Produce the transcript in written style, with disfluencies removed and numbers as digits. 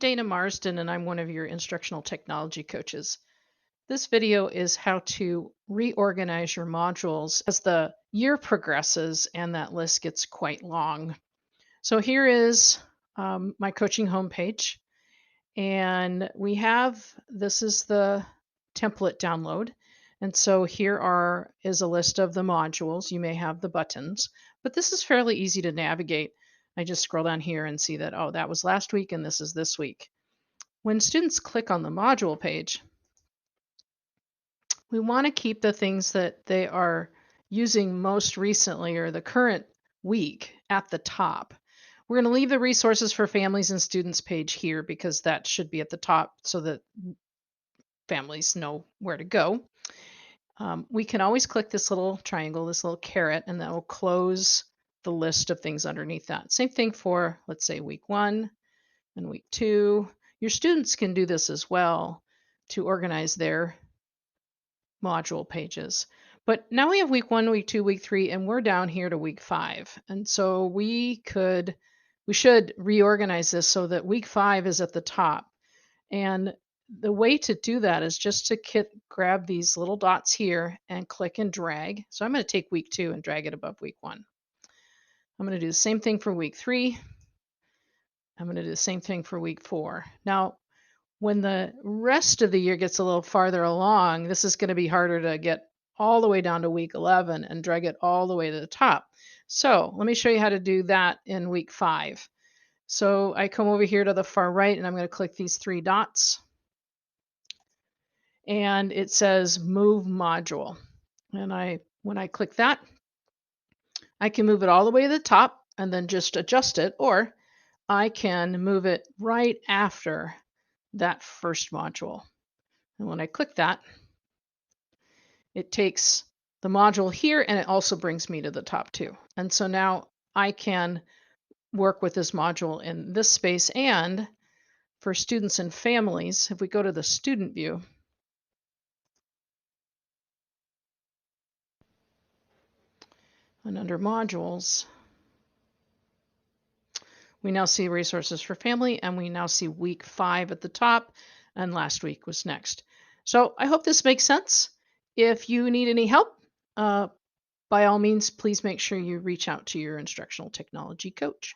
Dana Marsden, and I'm one of your instructional technology coaches. This video is how to reorganize your modules as the year progresses and that list gets quite long. So here is my coaching homepage, and this is the template download. And so is a list of the modules. You may have the buttons, but this is fairly easy to navigate. I just scroll down here and see that, oh, that was last week and this is this week. When students click on the module page, we want to keep the things that they are using most recently or the current week at the top. We're going to leave the resources for families and students page here because that should be at the top so that families know where to go. We can always click this little triangle, this little caret, and that will close the list of things underneath that. Same thing for, let's say, week 1 and week 2. Your students can do this as well to organize their module pages. But now we have week 1, week 2, week 3, and we're down here to week 5. And so we should reorganize this so that week 5 is at the top. And the way to do that is just to grab these little dots here and click and drag. So I'm going to take week 2 and drag it above week 1. I'm going to do the same thing for week 3. I'm going to do the same thing for week 4. Now, when the rest of the year gets a little farther along, this is going to be harder to get all the way down to week 11 and drag it all the way to the top. So let me show you how to do that in week 5. So I come over here to the far right and I'm going to click these 3 dots. And it says move module. And when I click that, I can move it all the way to the top and then just adjust it, or I can move it right after that first module. And when I click that, it takes the module here and it also brings me to the top too. And so now I can work with this module in this space. And for students and families, if we go to the student view, and under modules, we now see resources for family, and we now see week 5 at the top, and last week was next. So I hope this makes sense. If you need any help, by all means, please make sure you reach out to your instructional technology coach.